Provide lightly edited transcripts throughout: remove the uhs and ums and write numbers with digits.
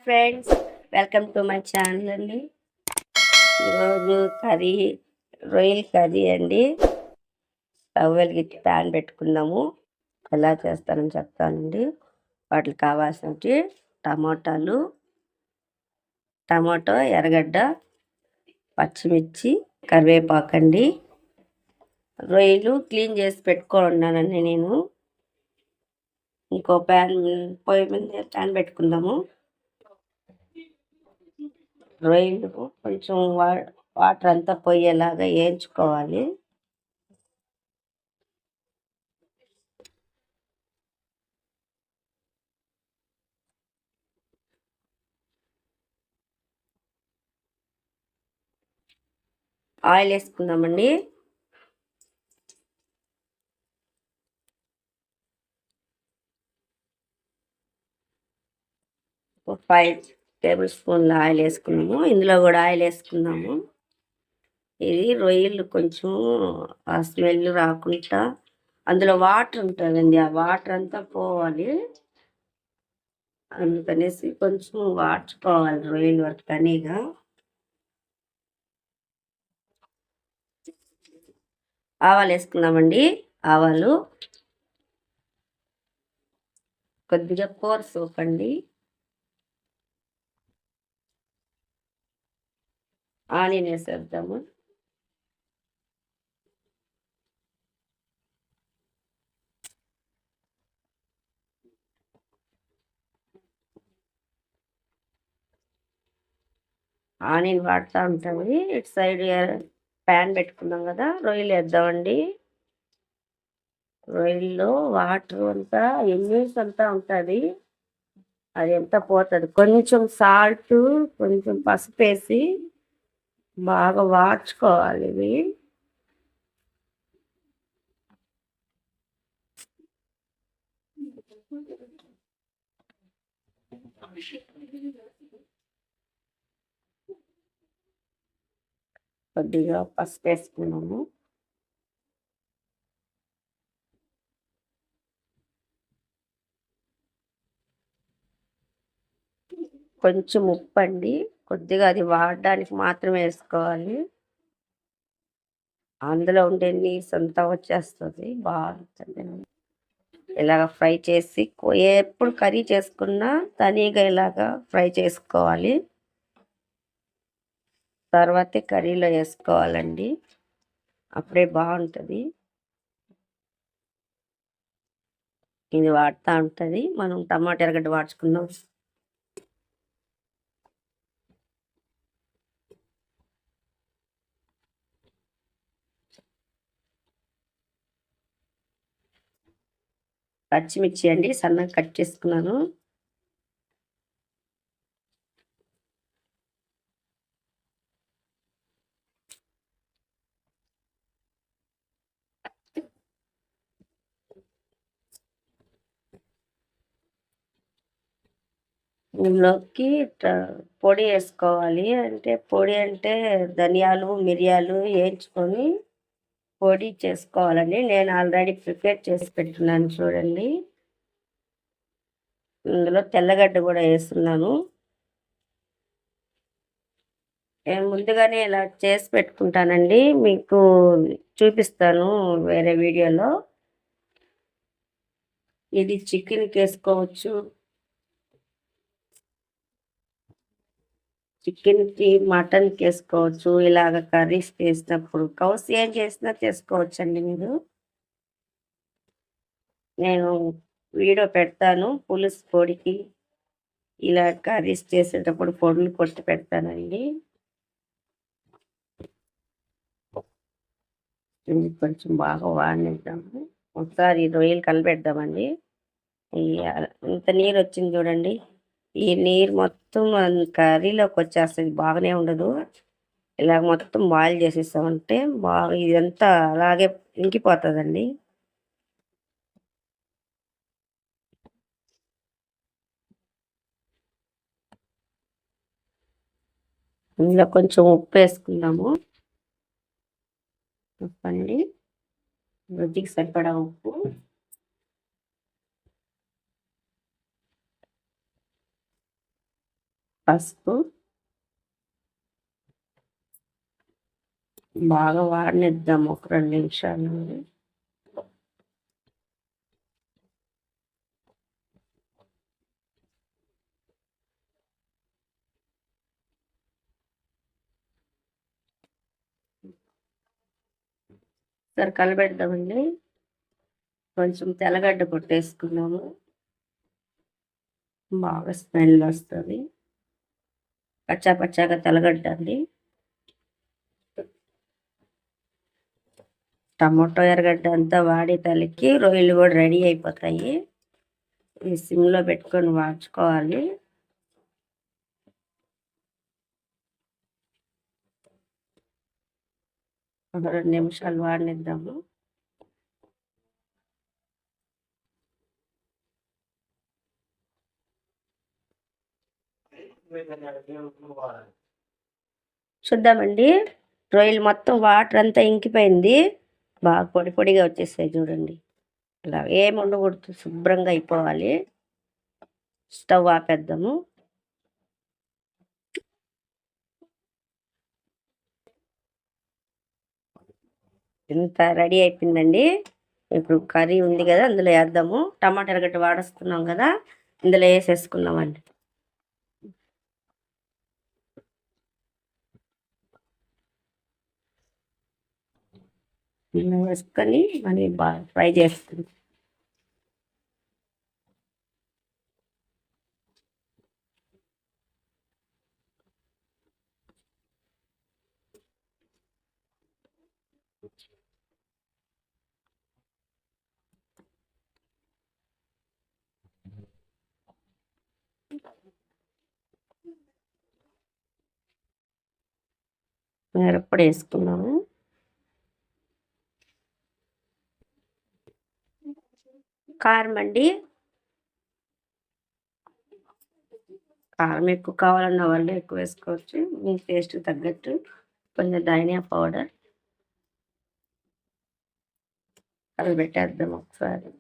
Friends, welcome to my channel అండి. ఈరోజు రొయ్యల కర్రీ అండి. స్టవ్ వెలిగించి ప్యాన్ పెట్టుకున్నాము. ఎలా చేస్తానని చెప్తానండి. వాటికి కావాల్సినవి టమాటో, ఎర్రగడ్డ, పచ్చిమిర్చి, కరివేపాకండి. రొయ్యలు క్లీన్ చేసి పెట్టుకున్నానండి నేను. ఇంకో పొయ్యి మీద ప్యాన్ పెట్టుకుందాము. రొయ్యలు కొంచెం వాటర్ అంతా పోయేలాగా వేయించుకోవాలి. ఆయిల్ వేసుకుందామండి. ఒక 5 టేబుల్ స్పూన్ల ఆయిల్ వేసుకున్నాము. ఇందులో కూడా ఆయిల్ వేసుకున్నాము. ఇది రొయ్యలు కొంచెం ఆ స్మెల్ రాకుండా, అందులో వాటర్ ఉంటుందండి, ఆ వాటర్ అంతా పోవాలి. అందుకనేసి కొంచెం వాడ్చుకోవాలి రొయ్యలు వరకు తనీగా. ఆవాలు వేసుకున్నామండి. ఆవాలు, కొద్దిగా కూర సోపండి, ఆనియన్ వేసేద్దాము. ఆనియన్ వాడుతూ ఉంటుంది. ఇటు సైడ్ ప్యాన్ పెట్టుకున్నాం కదా, రొయ్యలు వేద్దామండి. రొయ్యల్లో వాటర్ అంతా ఎన్నీస్ అంతా ఉంటుంది, అది ఎంత పోతుంది. కొంచెం సాల్ట్, కొంచెం పసుపు వేసి బాగా వాడ్చుకోవాలి ఇవి. కొద్దిగా పసుపు వేసుకున్నాము. కొంచెం ఉప్పు అండి, కొద్దిగా అది వాడడానికి మాత్రమే వేసుకోవాలి. అందులో ఉండే నీసు అంతా వచ్చేస్తుంది, బాగుంటుంది. ఇలాగ ఫ్రై చేసి ఎప్పుడు కర్రీ చేసుకున్నా తనీగా ఇలాగా ఫ్రై చేసుకోవాలి. తర్వాతే కర్రీలో వేసుకోవాలండి, అప్పుడే బాగుంటుంది. ఇది వాడుతూ ఉంటుంది. మనం టమాటా ఎర్రగడ్డ వాడుచుకుందాం. పచ్చిమిర్చి అండి, సన్నగా కట్ చేసుకున్నాను. ఇందులోకి పొడి వేసుకోవాలి. పొడి అంటే ధనియాలు, మిరియాలు వేయించుకొని పొడి చేసుకోవాలండి. నేను ఆల్రెడీ ప్రిపేర్ చేసి పెట్టున్నాను చూడండి. ఇందులో తెల్లగడ్డ కూడా వేస్తున్నాను. నేను ముందుగానే ఇలా చేసి పెట్టుకుంటానండి, మీకు చూపిస్తాను వేరే వీడియోలో. ఇది చికెన్కి వేసుకోవచ్చు, చికెన్కి, మటన్కి వేసుకోవచ్చు. ఇలాగ కర్రీస్ చేసినప్పుడు కౌస్ ఏం చేసినా చేసుకోవచ్చండి మీరు. నేను వీడియో పెడతాను పులుసు పొడికి, ఇలా కర్రీస్ చేసేటప్పుడు పొడులు కొట్టి పెడతానండి. ఇది కొంచెం బాగా వాడినిద్దాము. ఒకసారి రొయ్యలు కలిపెడదామండి. ఇంత నీరు వచ్చింది చూడండి, ఈ నీరు మొత్తం కర్రీలోకి వచ్చేస్తుంది, బాగానే ఉండదు. ఇలా మొత్తం బాయిల్ చేసేసామంటే బాగా ఇదంతా అలాగే ఇంకిపోతుందండి. ఇందులో కొంచెం ఉప్పు వేసుకుందాము. ఉప్పు అండి, రుచికి సరిపడా ఉప్పు. పసుపు బాగా వాడనిద్దాం ఒక 2 నిమిషాలు. సరే కలబెడదామండి. కొంచెం తెల్లగడ్డ కొట్టేసుకున్నాము. బాగా స్మెల్ వస్తది. కచ్చా పచ్చాగా తెల్లగడ్డ అండి. టమాటో, ఎర్రగడ్డ అంతా వాడే తలకి రొయ్యలు కూడా రెడీ అయిపోతాయి. ఈ సిమ్‌లో పెట్టుకొని వాడ్చుకోవాలి. ఒక 2 నిమిషాలు వాడనిద్దాము. చూద్దామండి. రొయ్యలు మొత్తం వాటర్ అంతా ఇంకిపోయింది. బాగా పొడి పొడిగా వచ్చేసాయి చూడండి. ఇలా ఏమి ఉండకూడదు, శుభ్రంగా అయిపోవాలి. స్టవ్ ఆపేద్దాము. ఇంత రెడీ అయిపోయిందండి. ఇప్పుడు కర్రీ ఉంది కదా, అందులో వేద్దాము. టమాటా, ఎర్రగడ్డ వాడేసుకున్నాం కదా, ఇందులో వేసేసుకున్నామండి. ఇలా వేసుకొని మళ్ళీ బాగా ఫ్రై చేసుకుందాం. మిరప్పొడి వేసుకున్నాము. కారం అండి. కారం ఎక్కువ కావాలన్న వాళ్ళు ఎక్కువ వేసుకోవచ్చు. మీ టేస్ట్‌కి తగ్గట్టు. కొంచెం ధనియా పౌడర్ కలిపెట్టేద్దాం ఒకసారి.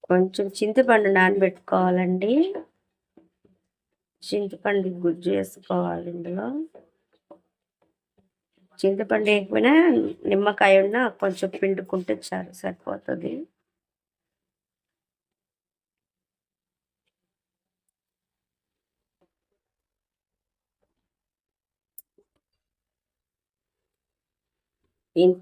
కొంచెం చింతపండు నానబెట్టుకోవాలండి. చింతపండు గుజ్జు వేసుకోవాలి ఇందులో. చింతపండు వేయకపోయినా నిమ్మకాయ ఉన్నా కొంచెం పిండుకుంటే చాలు, సరిపోతుంది.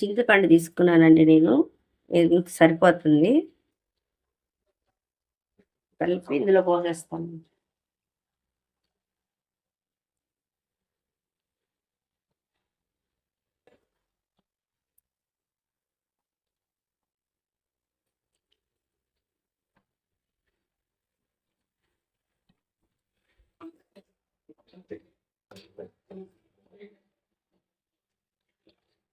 చింతపండు తీసుకున్నానండి నేను. ఇది సరిపోతుంది. కలిపి ఇందులో పోసేస్తాను.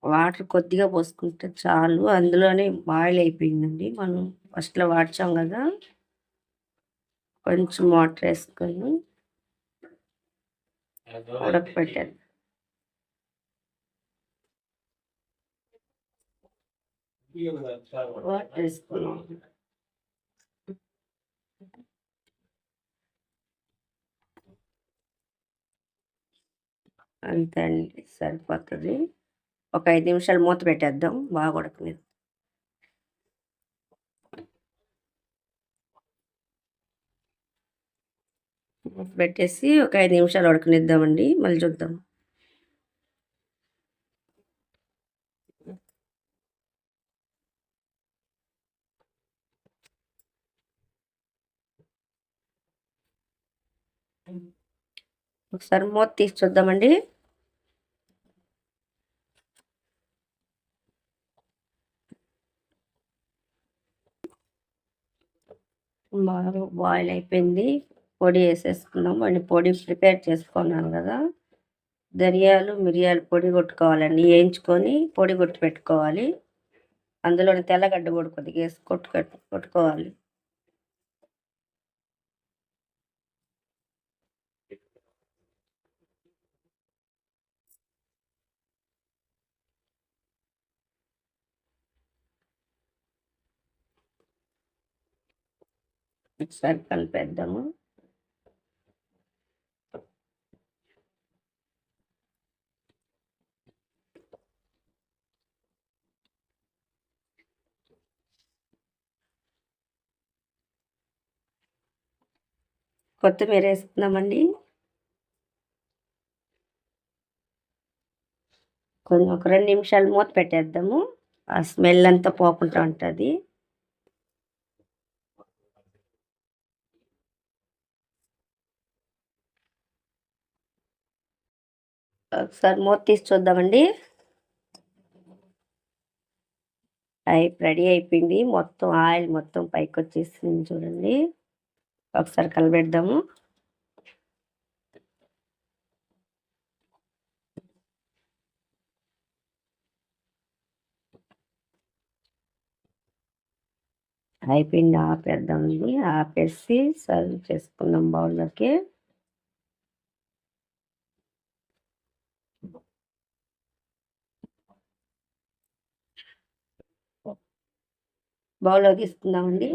వాటర్ కొద్దిగా పోసుకుంటే చాలు. అందులోనే బాయిల్ అయిపోయిందండి. మనం ఫస్ట్‌లో వాడ్చాం కదా, కొంచెం వాటర్ వేసుకొని ఉడకపెట్టాను. వాటర్ వేసుకున్నాం. అంతే అండి, సరిపోతుంది. ఒక 5 నిమిషాలు మూత పెట్టేద్దాం, బాగా ఉడకనిద్దాం. మూత పెట్టేసి ఒక 5 నిమిషాలు ఉడకనిద్దామండి. మళ్ళీ చూద్దాం. ఒకసారి మూత తీసి చూద్దామండి. బాగా బాయిల్ అయిపోయింది. పొడి వేసేసుకున్నాం. మళ్ళీ పొడి ప్రిపేర్ చేసుకున్నాను కదా, ధనియాలు, మిరియాలు పొడి కొట్టుకోవాలండి. వేయించుకొని పొడి కొట్టి పెట్టుకోవాలి. అందులోని తెల్లగడ్డ కూడా కొద్దిగా వేసి కొట్టుకోవాలి. ఒకసారి కలిపేద్దాము. కొత్తిమీర వేస్తున్నామండి. కొంచెం ఒక 2 నిమిషాలు మూత పెట్టేద్దాము. ఆ స్మెల్ అంతా పోకుండా ఉంటుంది. ఒకసారి మూత తీసి చూద్దామండి. రెడీ అయిపోయింది. మొత్తం ఆయిల్ మొత్తం పైకి వచ్చేసింది చూడండి. ఒకసారి కలబెడదాము. అయిపోయింది, ఆపేద్దామండి. ఆపేసి సర్వ్ చేసుకుందాం బౌల్లోకి. బౌల్లో తీసుకుందామండి.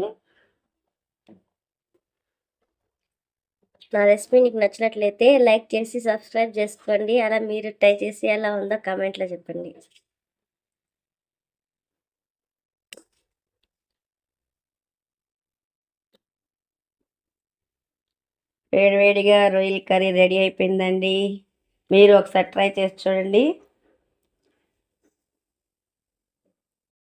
నా రెసిపీ మీకు నచ్చినట్లయితే లైక్ చేసి సబ్స్క్రైబ్ చేసుకోండి. అలా మీరు ట్రై చేసి ఎలా ఉందో కామెంట్లో చెప్పండి. వేడివేడిగా రొయ్యల కర్రీ రెడీ అయిపోయిందండి. మీరు ఒకసారి ట్రై చేసి చూడండి.